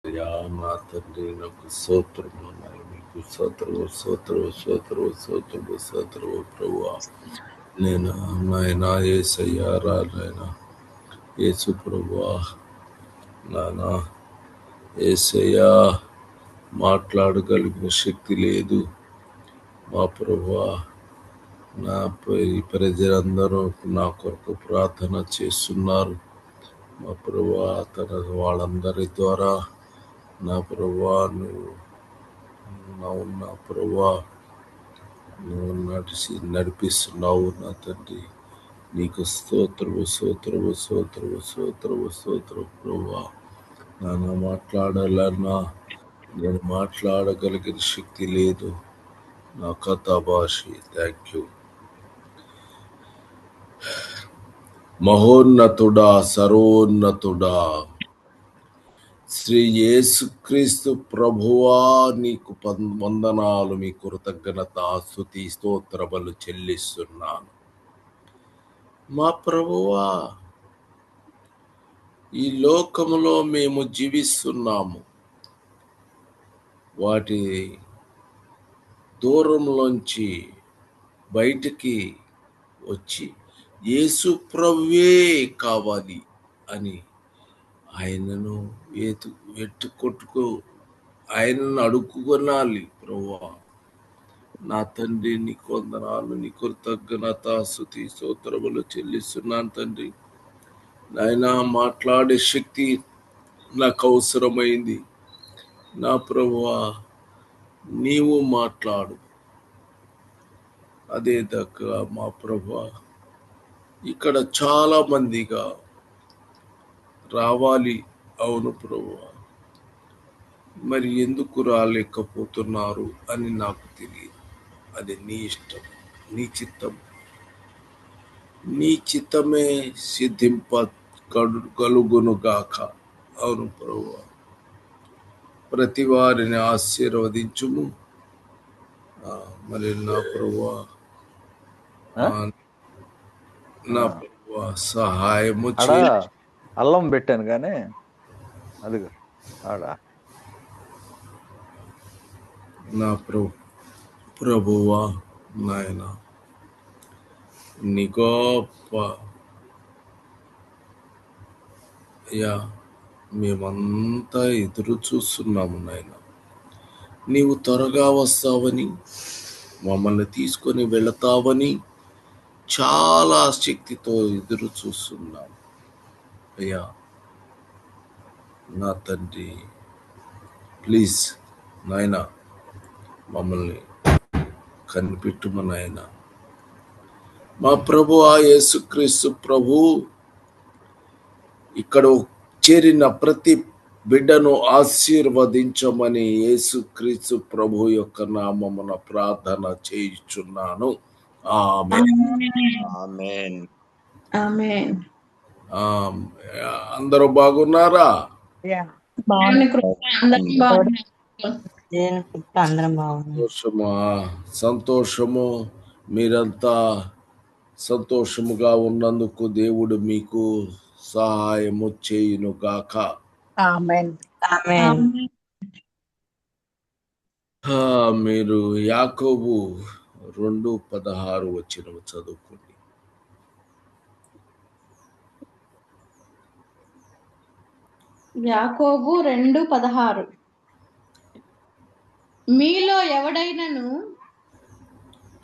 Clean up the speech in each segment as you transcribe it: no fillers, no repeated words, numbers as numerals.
అయ్యా నా తండ్రి నాకు స్తోత్రము మీకు స్తోత్రము ప్రభువా. నేను నాయన యేసయ్యా నాయన యేసు ప్రభువా నానా యేసయ్యా మాట్లాడగలిగిన శక్తి లేదు మా ప్రభువా. నా ప్రజలందరూ నా కొరకు ప్రార్థన చేస్తున్నారు మా ప్రభువా. వాళ్ళందరి ద్వారా నా ప్రభువా నా ప్రభువా నువ్వు నడిపిస్తున్నావు నా తండ్రి. నీకు స్తోత్రము ప్రభువా. నాన్న మాట్లాడాలన్నా నేను మాట్లాడగలిగిన శక్తి లేదు నా కథ భాష. థ్యాంక్ యూ మహోన్నతుడా, సర్వోన్నతుడా, శ్రీ యేసుక్రీస్తు ప్రభువా, నీకు వందనాలు, మీ కృతజ్ఞత స్తుతి స్తోత్రములు చెల్లిస్తున్నాను మా ప్రభువా. ఈ లోకములో మేము జీవిస్తున్నాము, వాటి దూరంలోంచి బయటికి వచ్చి యేసు ప్రభువే కావాలి అని ఆయనను కొట్టుకో ఆయనను అడుక్కునాలి ప్రభువా. నా తండ్రి నీకు వందనాలు, నీ కృతజ్ఞత స్తుతి స్తోత్రములు చెల్లిస్తున్నాను తండ్రి. నాయన మాట్లాడే శక్తి నాకు అవసరమైంది నా ప్రభువా. నీవు మాట్లాడు అదే దగ్గర మా ప్రభువా. ఇక్కడ చాలా మందిగా రావాలి, అవును ప్రభువా, మరి ఎందుకు రాలేకపోతున్నారు అని నాకు తెలియదు. అది నీ ఇష్టం, నీ చిత్తం. నీ చిత్తమే సిద్ధింప కలుగునుగాక. అవును ప్రభువా. ప్రతి వారిని ఆశీర్వదించుము మరి నా ప్రభువా. నా ప్రభువా సహాయము అల్లం పెట్టాను కానీ అది ఆడ నా ప్రభువా నాయన నీ గొప్ప అయ్యా మేమంతా ఎదురు చూస్తున్నాము నాయన. నీవు త్వరగా వస్తావని, మమ్మల్ని తీసుకొని వెళతావని చాలా శక్తితో ఎదురు చూస్తున్నాము అయ్యా. నా తండ్రి ప్లీజ్ నాయన మమ్మల్ని కనిపెట్టుమ నాయన. మా ప్రభువా యేసుక్రీస్తు ప్రభు, ఇక్కడ చేరిన ప్రతి బిడ్డను ఆశీర్వదించమని యేసుక్రీస్తు ప్రభు యొక్క నామమున ప్రార్థన చేయుచున్నాను. ఆమేన్. అందరూ బాగున్నారా? సంతోషము. మీరంతా సంతోషముగా ఉన్నందుకు దేవుడు మీకు సహాయము చేయును గాక. మీరు యాకోబు 2:16 చదువుకోండి. యాకోబు 2:16. మీలో ఎవడైనను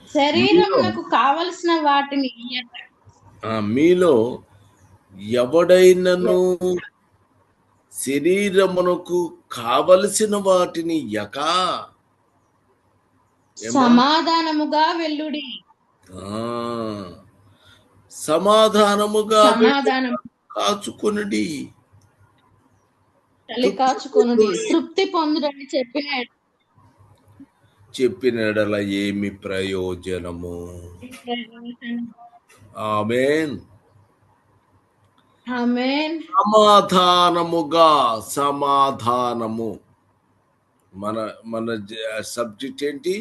శరీరమునకు కావలసిన వాటిని మీలో ఎవడైనను శరీరమునకు కావలసిన వాటిని సమాధానముగా వెల్లుడి. సమాధానముగా కాచుకొనుడి, తృప్తి పొందుడని చెప్పిన ఎడల ఏమి ప్రయోజనము? ఆమేన్. సమాధానము. మన సబ్జెక్ట్ ఏంటి?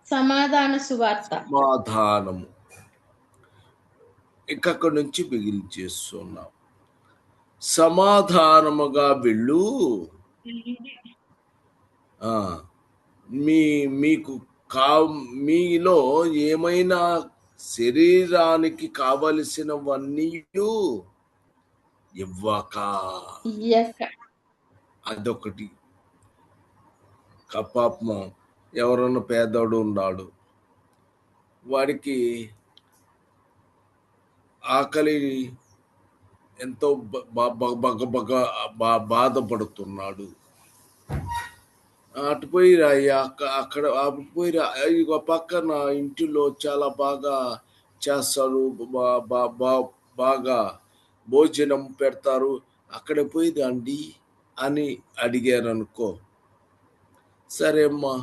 సమాధాన సువార్త. సమాధానము. ఇక్కడ నుంచి బిగిన్ చేస్తున్నాం. సమాధానముగా వెళ్ళు, ఆ, మీకు కా మీలో ఏమైనా శరీరానికి కావలసినవన్నీ ఇవ్వక, ఇయ్యక. అదొకటి. పాపం ఎవరన్నా పేదోడు ఉన్నాడు, వాడికి ఆకలి ఎంతో బాధపడుతున్నాడు. అటు పోయి అయ్యా అక్కడ పోయి ఇగో పక్కన ఇంటిలో చాలా బాగా చేస్తారు, బాగా భోజనం పెడతారు, అక్కడ పోయి రండి అని అడిగారు అనుకో, సరే అమ్మా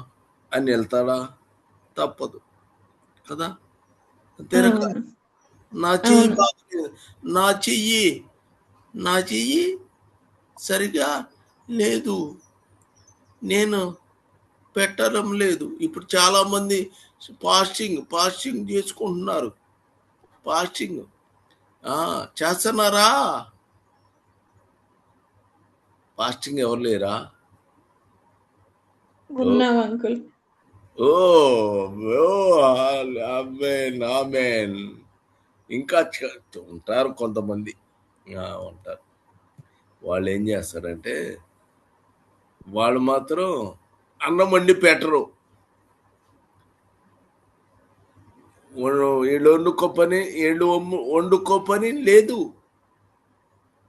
అని వెళ్తాడా? తప్పదు కదా. అంతేనా? అవును. నా చెయ్యి అవును. బాగలేదు, నా చెయ్యి సరిగా లేదు, నేను పెట్టడం లేదు. ఇప్పుడు చాలా మంది ఫాస్టింగ్ చేసుకుంటున్నారు. ఫాస్టింగ్ చేస్తున్నారా? ఫాస్టింగ్ ఎవరు లేరా? ఉన్నాం అంకుల్. ఆమేన్. ఇంకా ఉంటారు కొంతమంది, ఉంటారు. వాళ్ళు ఏం చేస్తారంటే, వాళ్ళు మాత్రం అన్నం వండి పెట్టరు. వీళ్ళు వండుకోపని లేదు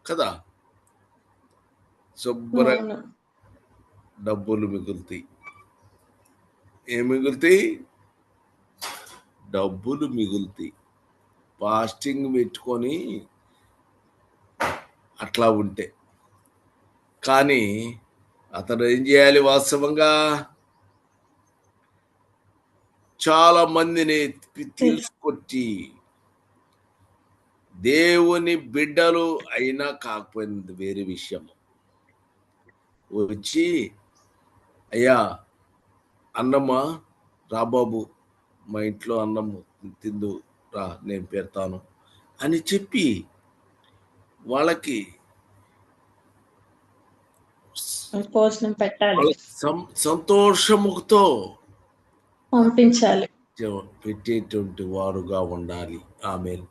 కదా. శుభ్రంగా అవును. డబ్బులు మిగులుతాయి. ఏం మిగులుతాయి? డబ్బులు మిగులుతాయి. ఫాస్టింగ్ పెట్టుకొని అట్లా ఉంటే. కానీ అతను ఏం చేయాలి? వాస్తవంగా చాలా మందిని తీసుకొచ్చి, దేవుని బిడ్డలు అయినా కాకపోయినది వేరే విషయం, వచ్చి అయ్యా అన్నమ్మా రాబాబు, మా ఇంట్లో అన్నము తిందు రా, నేను పెడతాను అని చెప్పి వాళ్ళకి భోజనం పెట్టాలి, సంతోషముతో పంపించాలి. పెట్టేటువంటి వారుగా ఉండాలి. ఆమేన్.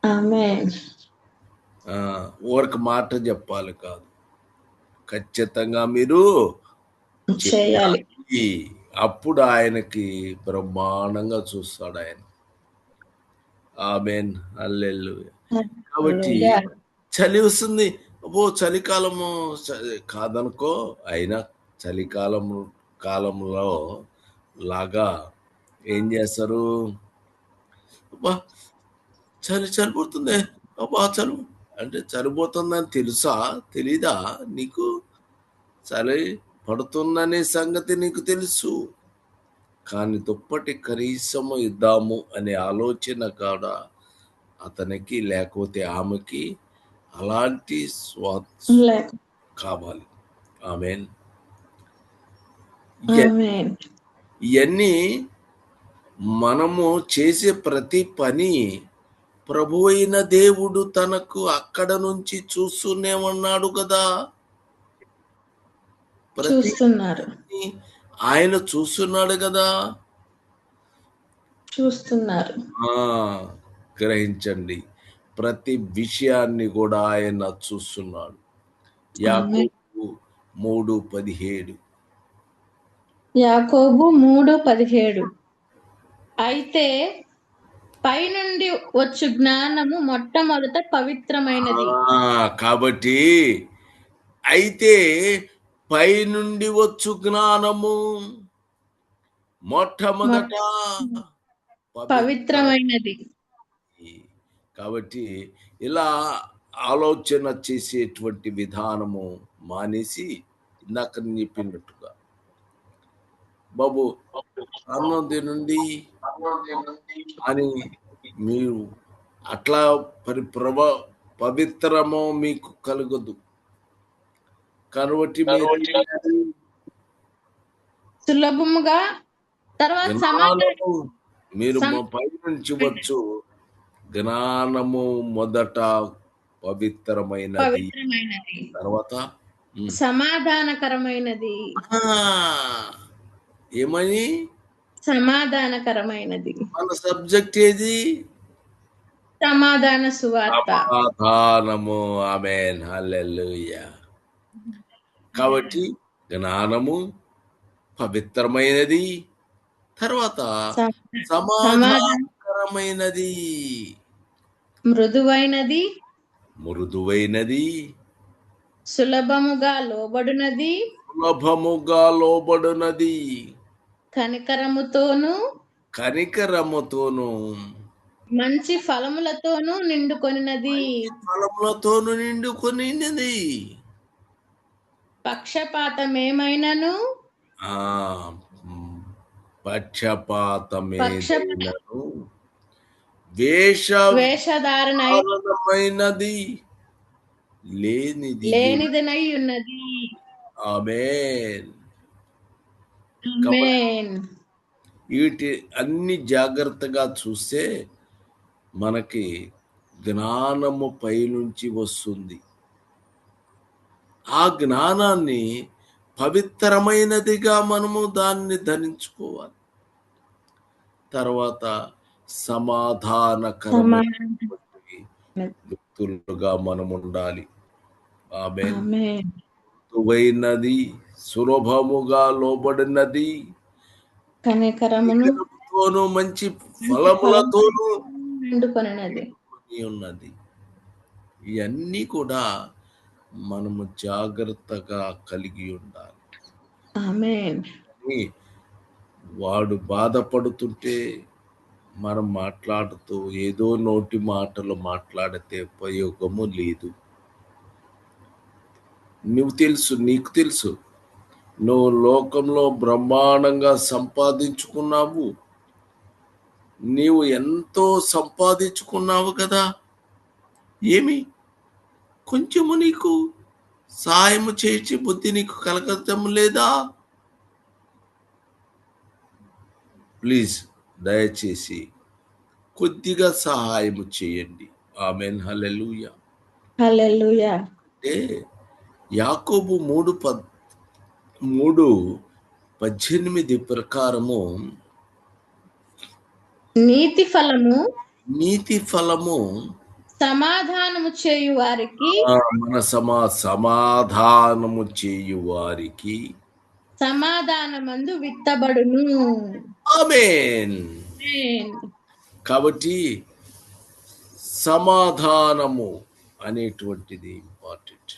ఆమేన్. ఊరికి మాట చెప్పాలి కాదు, ఖచ్చితంగా మీరు చేయాలి. అప్పుడు ఆయనకి బ్రహ్మాండంగా చూస్తాడు ఆయన. ఆమేన్. హల్లెలూయా. కాబట్టి చలి వస్తుంది, చలికాలము కాదనుకో, అయినా కాలంలో లాగా ఏం చేస్తారు? అబ్బా చలిపోతుంది, అబ్బా అంటే చలిపోతుందని తెలీదా నీకు? చలి పడుతుందనే సంగతి నీకు తెలుసు, కానీ దుప్పటి కనీసము ఇద్దాము అనే ఆలోచన కూడా అతనికి లేకపోతే ఆమెకి అలాంటి కావాలి. ఆమేన్. ఇవన్నీ మనము చేసే ప్రతి పని ప్రభు అయిన దేవుడు తనకు అక్కడ నుంచి చూస్తూనే ఉన్నాడు కదా. చూస్తున్నారు, ఆయన చూస్తున్నాడు కదా. చూస్తున్నారు. గ్రహించండి, ప్రతి విషయాన్ని కూడా ఆయన చూస్తున్నాడు. యాకోబు 3:17. యాకోబు 3:17. అయితే పైనుండి వచ్చు జ్ఞానము మొట్టమొదట పవిత్రమైనది. కాబట్టి అయితే పైనుండి వచ్చు జ్ఞానము మొట్టమొదట పవిత్రమైనది. కాబట్టి ఇలా ఆలోచన చేసేటువంటి విధానము మానేసి, ఇందాక చెప్పినట్టుగా బాబు అన్నం తినండి అని మీరు అట్లా పవిత్రమో మీకు కలగదు. కాబట్టి సులభముగా తర్వాత మీరు పై నుంచి వచ్చు జ్ఞానము మొదట పవిత్రమైనది, తర్వాత సమాధానకరమైనది. ఏమని? సమాధానకరమైనది. మన సబ్జెక్ట్ ఏది? సమాధాన సువార్త. సమాధానము. ఆమేన్. హల్లెలూయా. కాబట్టి జ్ఞానము పవిత్రమైనది, తర్వాత సమాధానకరమైనది, మృదువైనది, మృదువైనది, సులభముగా లోబడునది, సులభముగా లోబడునది, కనికరముతోను కనికరముతోను, మంచి ఫలములతోనూ నిండుకొనినది. ఫలములతోను నిండుకొనినది. పక్షపాతమేమైనను పక్షపాతమేదైనను వేషధారణమైనది లేనిదనై ఉన్నది. ఆమేన్. ఆమేన్. వీటి అన్ని జాగ్రత్తగా చూస్తే మనకి జ్ఞానము పైనుంచి వస్తుంది. ఆ జ్ఞానాన్ని పవిత్రమైనదిగా మనము దాన్ని ధరించుకోవాలి. తర్వాత సమాధానకరమైన వ్యక్తులుగా మనం ఉండాలి. ఆమేన్. మృదువైనది, సులభముగా లోబడినది, కనికరముతోను మంచి ఫలములతోను నిండుకొనినది ఉన్నది. ఇవన్నీ కూడా మనము జాగ్రత్తగా కలిగి ఉండాలి. ఆమేన్. వాడు బాధపడుతుంటే మనం మాట్లాడుతూ ఏదో నోటి మాటలు మాట్లాడితే ఉపయోగము లేదు. నీకు తెలుసు నువ్వు లోకంలో బ్రహ్మాండంగా సంపాదించుకున్నావు, నీవు ఎంతో సంపాదించుకున్నావు కదా, ఏమి కొంచెము నీకు సహాయము చేసే బుద్ధి నీకు కలగటం లేదా? ప్లీజ్ దయచేసి కొద్దిగా సహాయము చేయండి. ఆమేన్. హల్లెలూయా. హల్లెలూయా. అంటే యాకోబు 3:18 ప్రకారము నీతి ఫలము సమాధానము చేయు వారికి, మన సమాధానము చేయు వారికి సమాధానమందు విత్తబడును. ఆమేన్. కాబట్టి సమాధానము అనేటువంటిది ఇంపార్టెంట్.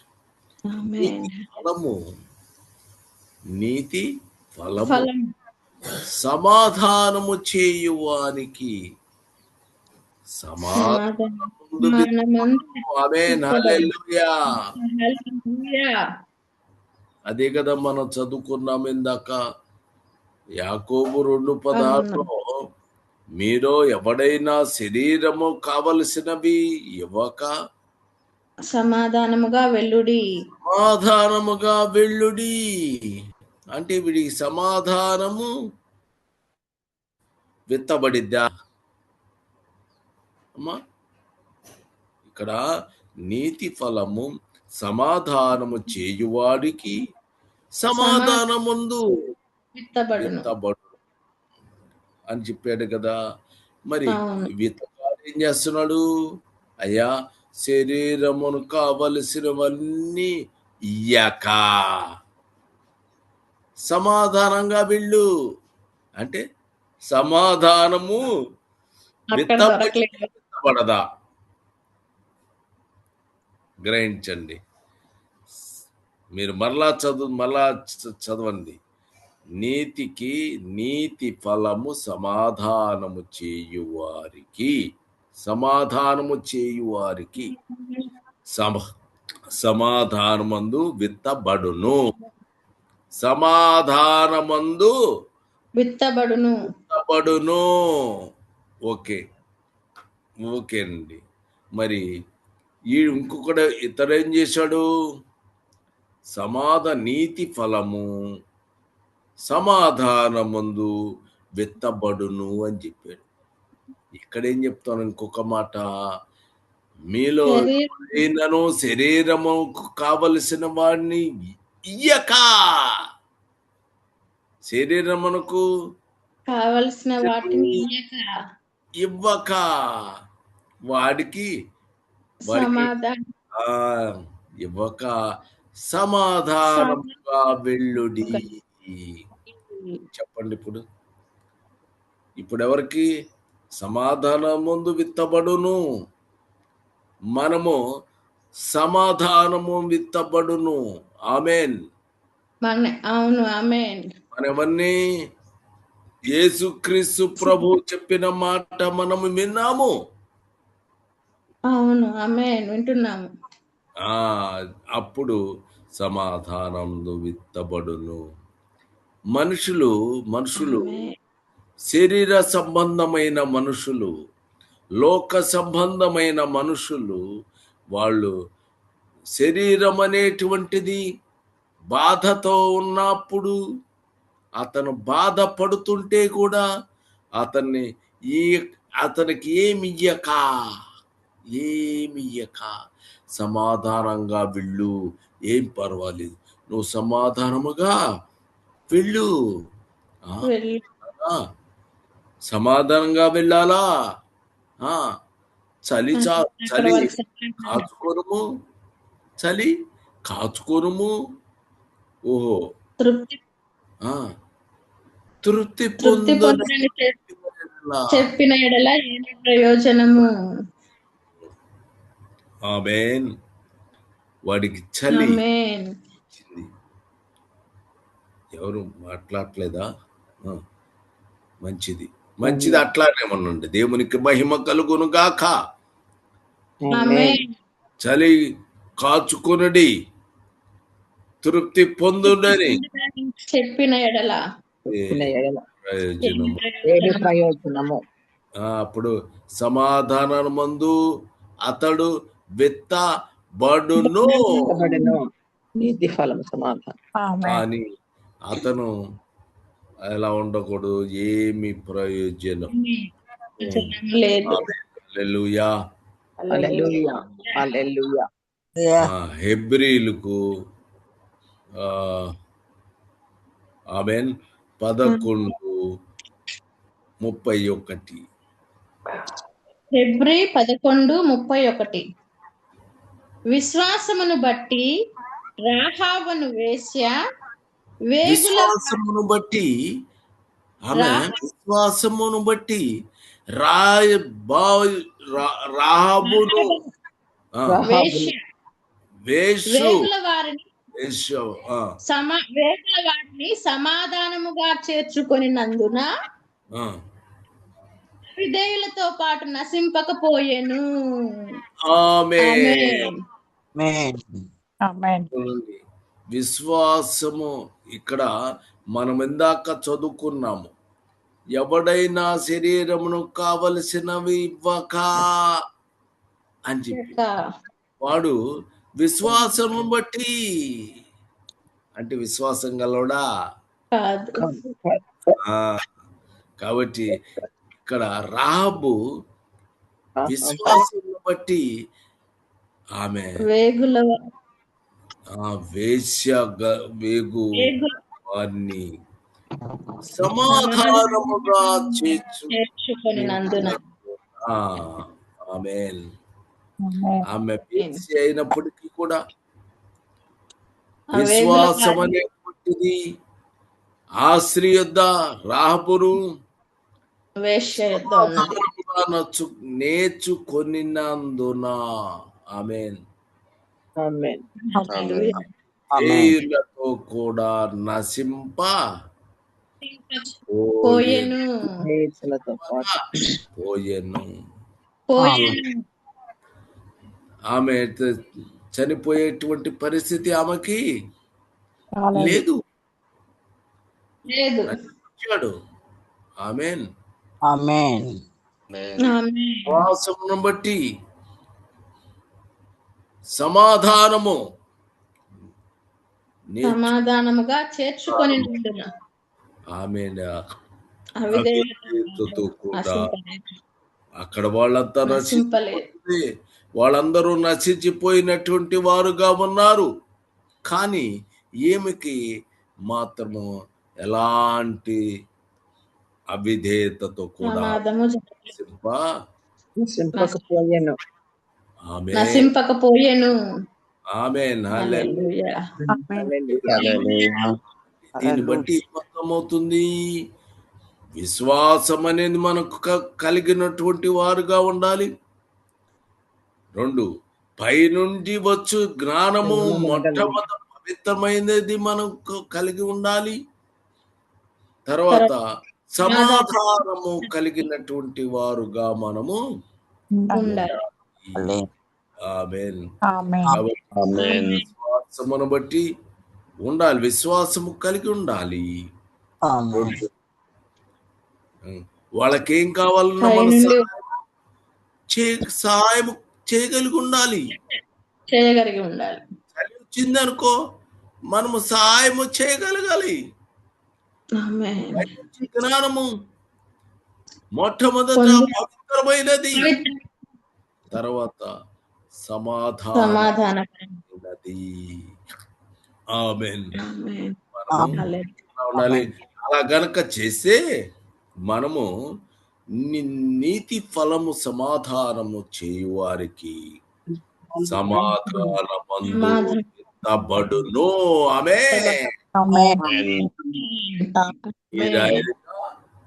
నీతి ఫలము సమాధానము చేయువానికి ఆమేన్. హల్లెలూయా. అదే కదా మనం చదువుకున్నాం ఇందాక యాకోబు 2:16లో, మీలో ఎవడైనా శరీరము కావలసినవి ఇవ్వక సమాధానముగా వెళ్ళుడి. అంటే వీడికి సమాధానము విత్తబడిద్దా అమ్మా? ఇక్కడ నీతి ఫలము సమాధానము చేయువాడికి సమాధానముందు విత్తబడు అని చెప్పాడు కదా. మరి విత్తవాడు ఏం చేస్తున్నాడు? అయ్యా, శరీరమును కావలసినవన్నీ ఇయ్యాక సమాధానంగా వెళ్ళు అంటే సమాధానము విత్తబడదా? గ్రహించండి. మీరు మరలా చదవండి. నీతి ఫలము సమాధానము చేయువారికి సమాధానమందు విత్తబడును. ఓకే అండి. మరి ఇంకొకడు ఇతడేం చేశాడు? నీతి ఫలము సమాధానమందు విత్తబడును అని చెప్పాడు. ఇక్కడేం చెప్తాను? ఇంకొక మాట, మీలో ఎవరైనను శరీరముకు కావలసిన వాడిని ఇయ్యక, శరీరమునకు కావలసిన వాటిని ఇవ్వక వాడికి సమాధానం ఇవ్వక సమాధానముగా వెళ్ళుడి. చెప్పండి. ఇప్పుడు ఎవరికి సమాధానం ముందు విత్తబడును, మనము సమాధానము విత్తబడును. ఆమేన్. అవును, ఆమేన్. మనవన్నీ యేసుక్రీస్తు ప్రభు చెప్పిన మాట మనము విన్నాము. అవును, ఆమేన్, వింటున్నాము. అప్పుడు సమాధానం విత్తబడును. మనుషులు శరీర సంబంధమైన మనుషులు, లోక సంబంధమైన మనుషులు, వాళ్ళు శరీరం అనేటువంటిది బాధతో ఉన్నప్పుడు, అతను బాధపడుతుంటే కూడా అతనికి ఏమియ్యక సమాధానంగా వెళ్ళు, ఏం పర్వాలేదు, నువ్వు సమాధానముగా వెళ్ళు. సమాధానంగా వెళ్ళాలా? చలి కాచుకోనుము, చలి కాచుకోనుము. ఓహో, తృప్తి పొందని చెప్పిన ఎడల ఏమి ప్రయోజనము? ఆమేన్. వాడికి చలి ఇచ్చింది. ఎవరు మాట్లాడలేదా? మంచిది, అట్లానే ఉండండి. దేవునికి మహిమ కలుగును గాక. చలి కాచుకొనుడి, తృప్తి పొందుడని చెప్పిన ఎడల ప్రయోజనము. అప్పుడు సమాధానం మందు అతడు విత్తబడును. నీతి ఫలము సమాధానం. కానీ అతను ఎలా ఉండకూడదు, ఏమి ప్రయోజనం లేదు. హల్లెలూయా, హల్లెలూయా, హల్లెలూయా. హెబ్రీలకు ఆమేన్ 11:31. హెబ్రీ 11:31. విశ్వాసమును బట్టి రాహాబును వేశ్య, విశ్వాసమును బట్టి రాహాబును వేగుల వారిని సమాధానముగా చేర్చుకొనినందున విధేయులతో పాటు నశింపకపోయెను. విశ్వాసము ఇక్కడ మనం ఇందాక చదువుకున్నాము. ఎవడైనా శరీరమును కావలసినవి ఇవ్వక అని చెప్పి, వాడు విశ్వాసము బట్టి, అంటే విశ్వాసం గలవాడా? కాబట్టి ఇక్కడ రాహాబు విశ్వాసం బట్టి ఆమె వేగు వారిని సమాధానముగా చేర్చుకొనినందున. ఆమేన్. ఆమె వేశ్య అయినప్పటికీ కూడా విశ్వాసం అనేటువంటిది ఆ స్త్రీ యొద్ద రాహాబును నేర్చుకొనినందున. ఆమేన్. వేయులతో కూడా నశింపపోయెను. ఆమె చనిపోయేటువంటి పరిస్థితి ఆమెకి లేదు. ఆమేన్. విశ్వాసమును బట్టి సమాధానముగా చేర్చుకొని ఆమేన్. అక్కడ వాళ్ళంతా నశింపలేదు, వాళ్ళందరూ నశించిపోయినటువంటి వారుగా ఉన్నారు. కానీ ఈమెకి మాత్రము ఎలాంటి అవిధేయతతో కూడా ప్రమాదము నశింపకపోయెను. ఆమేన్ నశింపకపోయెను. ఆమేన్ హల్లెలూయా. హల్లెలూయా. దీన్ని బట్టి ఏమర్థమవుతుంది? విశ్వాసం అనేది మనకు కలిగినటువంటి వారుగా ఉండాలి. 2, పైనుండి వచ్చు జ్ఞానము మొట్టమొదటి పవిత్రమైనది మనకు కలిగి ఉండాలి. తర్వాత సమాధానము కలిగినటువంటి వారుగా మనము ఉండాలి. ఆమేన్. ఆమేన్. విశ్వాసమును బట్టి ఉండాలి, విశ్వాసము కలిగి ఉండాలి. వాళ్ళకేం కావాలన్నా మన సహాయం చేయగలిగి ఉండాలి. చేయగలిగి ఉండాలి. చలి వచ్చిందనుకో మనము సహాయము చేయగలగాలి. జ్ఞానము మొట్టమొదట పవిత్రమైనది, తర్వాత సమాధానమైనది. ఆమేన్. ఉండాలి. అలా గనక చేస్తే మనము నీతి ఫలము సమాధానము చేయువారికి సమాధానమందుబడును. ఆమేన్.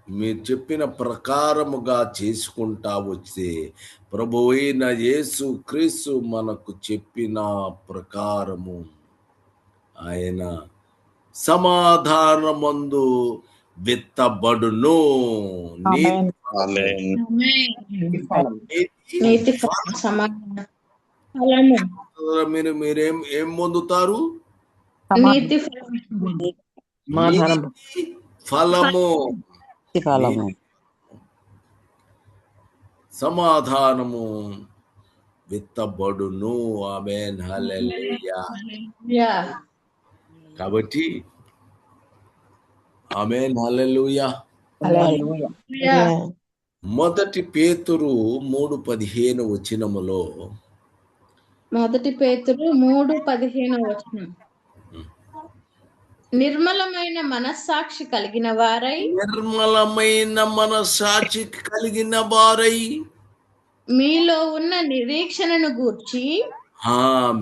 మీరు చెప్పిన ప్రకారముగా చేసుకుంటా వచ్చే ప్రభువు అయిన యేసు క్రీస్తు మనకు చెప్పిన ప్రకారము ఆయన సమాధానమందు విత్తబడును. మీరేం పొందుతారు? నీతి ఫలము, సమాధానము విత్తబడును. ఆమేన్. హల్లెలూయా. కాబట్టి ఆమేన్. హల్లెలూయా. మొదటి పేతురు 3:15 వచనములో, మొదటి పేతురు 3:15 వచనం, నిర్మలమైన మనస్సాక్షి కలిగిన వారై, నిర్మలమైన మనస్సాక్షి కలిగిన వారై మీలో ఉన్న నిరీక్షణను గూర్చి,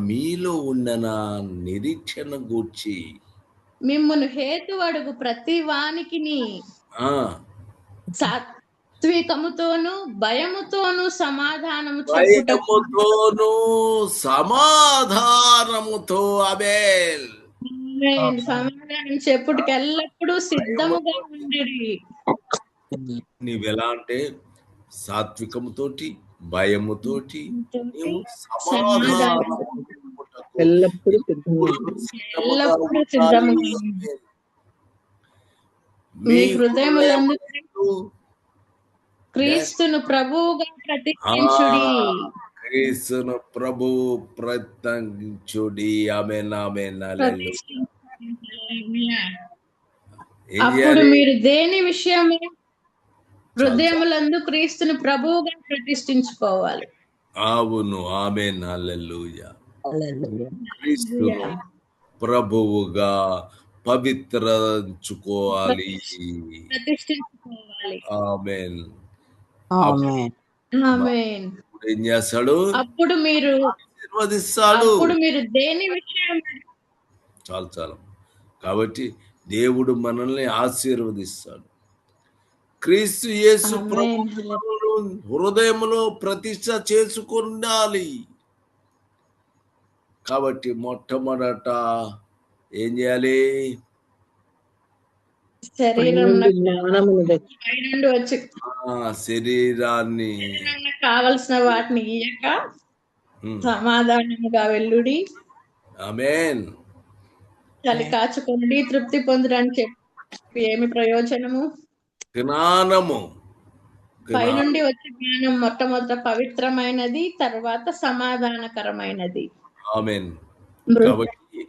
మీలో ఉన్న నిరీక్షణ గూర్చి మిమ్మును హేతు అడుగు ప్రతి వానికిని సాత్వికముతోను భయముతోను సమాధానముతో ఆమేన్. సమాధానం చెప్పుటకు ఎల్లప్పుడూ సిద్ధముగా ఉండిరి. నీవెలా అంటే సాత్వికముతోటి భయముతోటి ఎల్లప్పుడూ సిద్ధముగా మీ హృదయములందు క్రీస్తును ప్రభువుగా ప్రతిష్ఠించుడి. క్రీస్తును ప్రభువు ప్రతిష్ఠించుడి. ఆమేన్. ఆమేన్. అప్పుడు మీరు దేని విషయము హృదయములందు క్రీస్తును ప్రభువుగా ప్రతిష్ఠించుకోవాలి. అవును. ఆమేన్. హల్లెలూయా. క్రీస్తును ప్రభువుగా పవిత్రించుకోవాలి. ప్రతిష్ఠించుకోవాలి. ఆమేన్. ఆమేన్. ఏం చేస్తాడు? అప్పుడు మీరు ఆశీర్వదిస్తాడు. దేని విషయం చాలు. కాబట్టి దేవుడు మనల్ని ఆశీర్వదిస్తాడు. క్రీస్తు యేసు ప్రభువును హృదయంలో ప్రతిష్ఠ చేసుకుండాలి. కాబట్టి మొట్టమొదట ఏం చేయాలి? శరీరాన్ని కావలసిన వాటిని ఇయ్యక సమాధానముగా వెళ్ళుడి. ఆమేన్. చలి కాచుకొనుడి, తృప్తి పొందుడని చెప్పి ఏమి ప్రయోజనము? జ్ఞానము, పైనుండి వచ్చే జ్ఞానం మొట్టమొదట పవిత్రమైనది, తర్వాత సమాధానకరమైనది, ఆమేన్.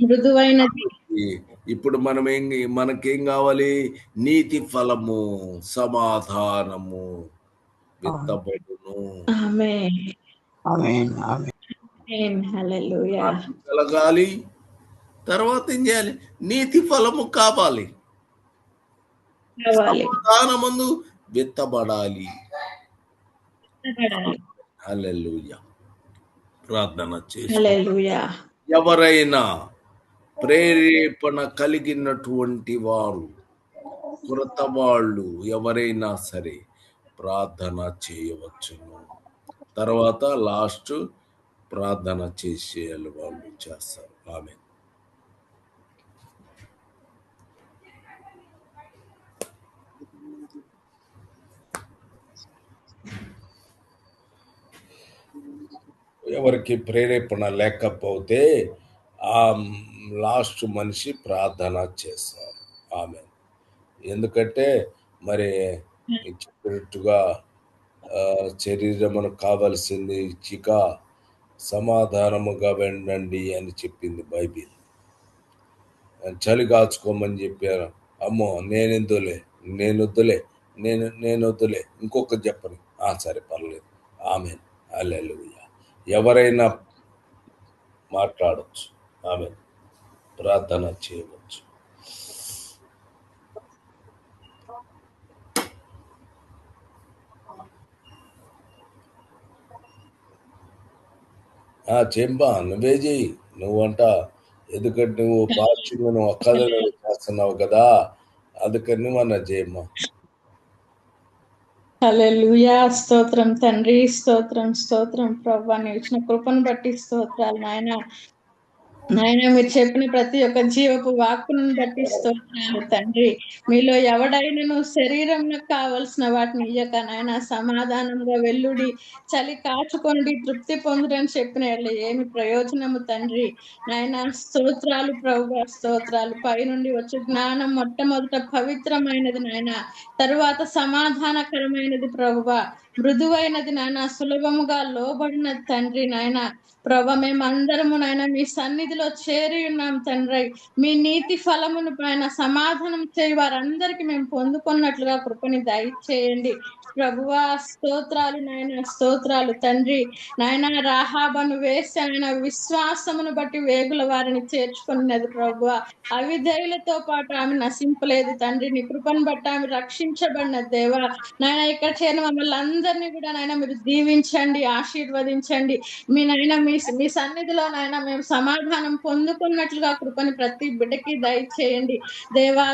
మృదువైనది. ఇప్పుడు మనకేం కావాలి? నీతి ఫలము సమాధానము విత్తబడును. ఆమేన్ ఆమేన్ హల్లెలూయా. కలగాలి. తర్వాత ఏం చేయాలి? నీతి ఫలము కావాలి. సమాధానమందు విత్తబడాలి. హల్లెలూయా. ప్రార్థన చేసి హల్లెలూయా. ఎవరైనా ప్రేరేపణ కలిగినటువంటి వారు, కొరత వాళ్ళు ఎవరైనా సరే ప్రార్థన చేయవచ్చును. తర్వాత లాస్ట్ ప్రార్థన చేసేయాలి, వాళ్ళు చేస్తారు. ఆమె ఎవరికి ప్రేరేపణ లేకపోతే ఆ లాస్ట్ మనిషి ప్రార్థన చేస్తారు. ఆమె ఎందుకంటే మరి చెప్పినట్టుగా శరీరమును కావలసింది ఇచ్చిక సమాధానముగా వెళ్ళండి అని చెప్పింది బైబిల్. చలి కాచుకోమని చెప్పారు. అమ్మో నేనొద్దులే ఇంకొక చెప్పను. సరే పర్లేదు. ఆమె హల్లెలూయా. ఎవరైనా మాట్లాడచ్చు. ఆమె ప్రార్థన చేయవచ్చు. చెంబా నువ్వే చెయ్యి. నువ్వంట ఎందుకంటే నువ్వు పాస్టింగ్ నువ్వు ఒక్కదనే చేస్తున్నావు కదా, అందుకని నువ్వన్నా చేయమ్మా. హల్లెలూయా. స్తోత్రం తండ్రి, స్తోత్రం ప్రభువా, నీ ఇచ్చిన కృపను బట్టి స్తోత్రాలు నాయన. మీరు చెప్పిన ప్రతి ఒక్క జీవపు వాక్కును బట్టి స్తోత్రాలు తండ్రి. మీలో ఎవడైనను శరీరంలో కావలసిన వాటిని ఇయ్యక నాయన సమాధానంగా వెల్లుడి, చలి కాచుకొని తృప్తి పొందుడని చెప్పిన ఏమి ప్రయోజనము తండ్రి. నాయన స్తోత్రాలు ప్రభువా, స్తోత్రాలు. పైనుండి వచ్చే జ్ఞానం మొట్టమొదట పవిత్రమైనది నాయన, తరువాత సమాధానకరమైనది ప్రభువా, మృదువైనది నాయన, సులభముగా లోబడినది తండ్రి. నాయన ప్రభా, మేమందరము నాయన మీ సన్నిధిలో చేరి ఉన్నాం తండ్రి. మీ నీతి ఫలమును పైన సమాధానం చేయి వారందరికీ మేము పొందుకున్నట్లుగా కృపని దయచేయండి ప్రభువా. స్తోత్రాలు నాయన, స్తోత్రాలు తండ్రి. నాయన రాహాబను వేసి ఆయన విశ్వాసమును బట్టి వేగుల వారిని చేర్చుకున్నది ప్రభువా. అవిధేయులతో పాటు ఆమె నశింపలేదు తండ్రి. నీ కృపను బట్టి ఆమె రక్షించబడిన దేవా. నాయన ఇక్కడ చేరిన మమ్మల్ని అందరినీ కూడా నాయన మీరు దీవించండి, ఆశీర్వదించండి. మీ నాయన మీ సన్నిధిలో నాయన మేము సమాధానం పొందుకున్నట్లుగా కృపని ప్రతి బిడ్డకి దయచేయండి దేవా.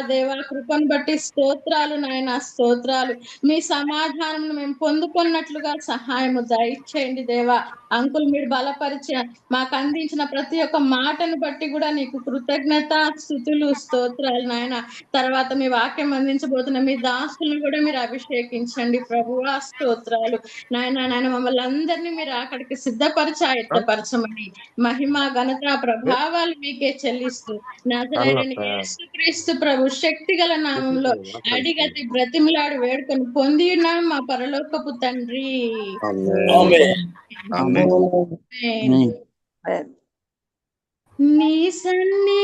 కృపను బట్టి స్తోత్రాలు నాయన, స్తోత్రాలు. మీ సమాధానం మేము పొందుకున్నట్లుగా సహాయము దయచేయండి దేవా. అంకుల్ మీరు బలపరిచి మాకు అందించిన ప్రతి ఒక్క మాటను బట్టి కూడా నీకు కృతజ్ఞత స్తుతులు స్తోత్రాలు నాయన. తర్వాత మీ వాక్యం అందించబోతున్న మీ దాసులను కూడా మీరు అభిషేకించండి ప్రభువా. స్తోత్రాలు నాయన. మమ్మల్ని అందరినీ మీరు అక్కడికి సిద్ధపరిచి ఆయత్తపరచమని మహిమ ఘనత ప్రభావాలు మీకే చెల్లిస్తూ నజరేయుడైన యేసుక్రీస్తు ప్రభు శక్తి గల నామంలో అడిగతి బ్రతిమలాడి వేడుకొని పొంది ఉన్నాం మా పరలోకపు తండ్రి. నీ సన్ని